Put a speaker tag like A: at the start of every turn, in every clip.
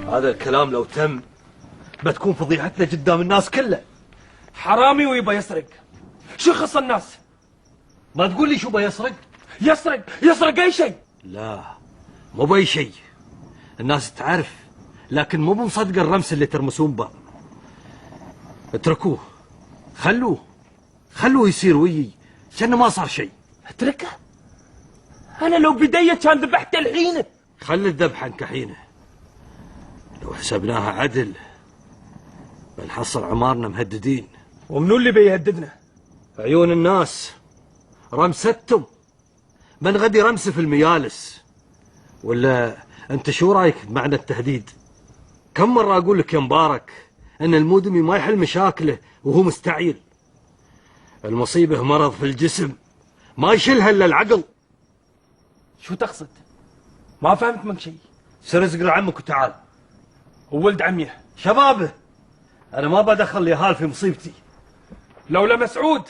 A: هذا الكلام لو تم بتكون فضيحتنا قدام الناس كلها.
B: حرامي ويبا يسرق، شو يخص الناس؟
A: ما تقول لي شو بيسرق؟
B: يسرق اي شيء.
A: لا مو باي شيء، الناس تعرف لكن مو بمصدق الرمس اللي ترمسون به. اتركوه، خلوه يصير ويي كأنه ما صار شيء.
B: اتركه؟ انا لو بدي كان ذبحته الحين.
A: خلي الذبحه كحينه، لو حسبناها عدل بنحصل عمارنا مهددين.
B: ومنو اللي بيهددنا؟
A: عيون الناس رمستهم، من غدي رمس في الميالس. ولا انت شو رايك بمعنى التهديد؟ كم مرة اقول لك يا مبارك ان المودمي ما يحل مشاكله وهو مستعيل. المصيبة مرض في الجسم ما يشيلها الا العقل.
B: شو تقصد؟ ما فهمت منك شيء.
A: سر ازق لعمك وتعال.
B: وولد عميه
A: شبابه، انا ما بدخل اليهال في مصيبتي.
B: لولا مسعود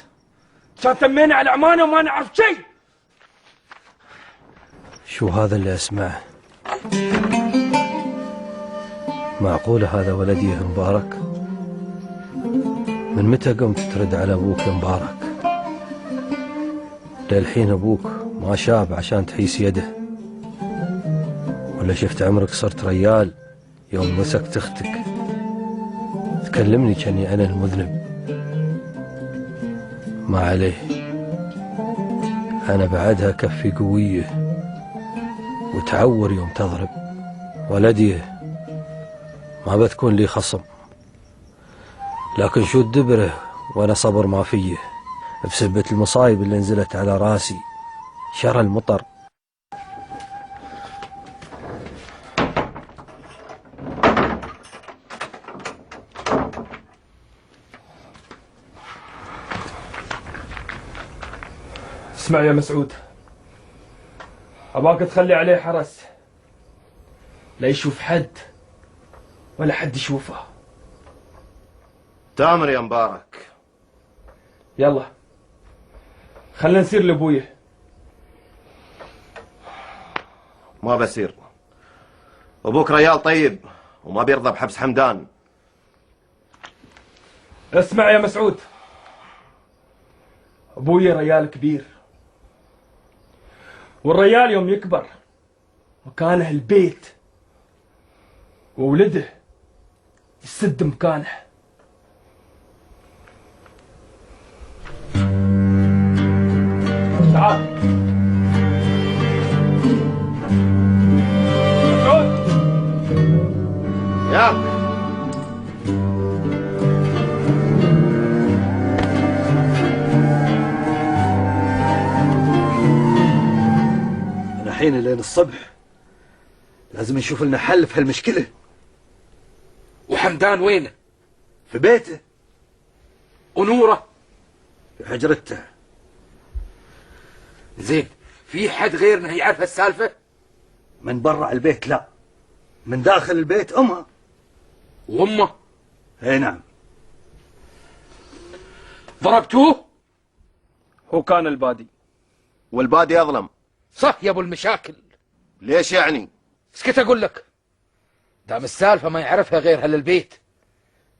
B: كان تمينا على عمانه وما نعرف شيء.
A: شو هذا اللي اسمعه؟ معقولة هذا ولدي يا مبارك؟ من متى قمت ترد على ابوك يا مبارك؟ للحين ابوك ما شاب عشان تحيس يده؟ ولا شفت عمرك صرت ريال يوم مسكت اختك تكلمني كأني انا المذنب؟ ما عليه، انا بعدها كفي قوية وتعور يوم تضرب. ولدي ما بتكون لي خصم، لكن شو الدبره وانا صبر ما فيه بسبة المصايب اللي نزلت على راسي شر المطر.
B: اسمع يا مسعود، اباك تخلي عليه حرس، لا يشوف حد ولا حد يشوفه.
C: تامر يا مبارك.
B: يلا خلنا نسير لابويه.
C: ما بسير، ابوك ريال طيب وما بيرضى بحبس حمدان.
B: اسمع يا مسعود، ابوي ريال كبير، والريال يوم يكبر مكانه البيت وولده يسد مكانه. تعال مسعود.
C: ياك
A: الحين لين الصبح لازم نشوف لنا حل في هالمشكلة.
D: وحمدان وينه؟
A: في بيته.
D: ونوره؟
A: في حجرته.
D: زين، في حد غيرنا يعرف هالسالفة؟
A: من برا البيت لا، من داخل البيت امها.
D: وامه؟
A: اي نعم.
D: ضربتوه؟
B: هو كان البادي.
C: والبادي اظلم.
D: صح يا ابو المشاكل.
C: ليش يعني؟
D: اسكت اقول لك، دام السالفة ما يعرفها غير هل البيت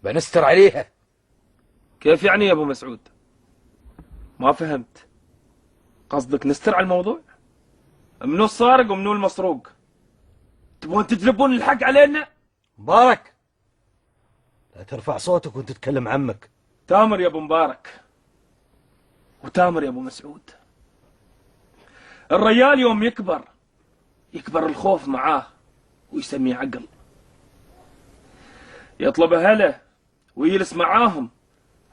D: بنستر عليها.
B: كيف يعني يا ابو مسعود؟ ما فهمت. قصدك نستر على الموضوع؟ منو السارق ومنو المسروق؟ تبون تجلبون الحق علينا؟
A: مبارك لا ترفع صوتك وانت تتكلم عمك.
B: تامر يا ابو مبارك وتامر يا ابو مسعود. الريال يوم يكبر الخوف معاه ويسميه عقل. يطلب اهله ويجلس معاهم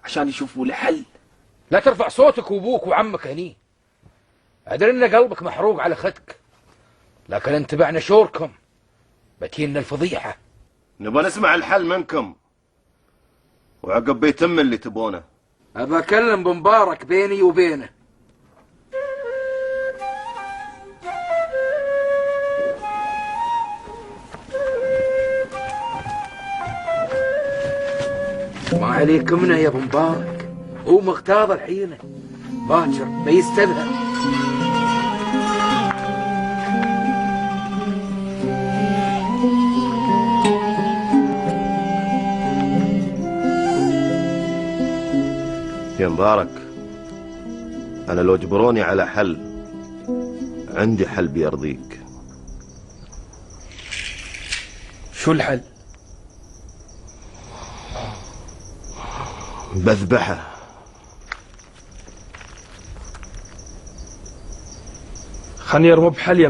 B: عشان يشوفوا له حل.
D: لا ترفع صوتك وابوك وعمك هني. ادري ان قلبك محروق على اختك، لكن انتبعنا شوركم بتينا الفضيحة.
C: نبغى نسمع الحل منكم وعقب بيتم اللي تبونه.
D: ابى اكلم بمبارك بيني وبينه. ما عليك منه يا ابو مبارك، هو مغتاظ الحين، باكر بيستبهر.
C: يا مبارك، أنا لو جبروني على حل عندي حل بيرضيك.
B: شو الحل؟
C: بذبحه.
B: خلني ارمي بحل يا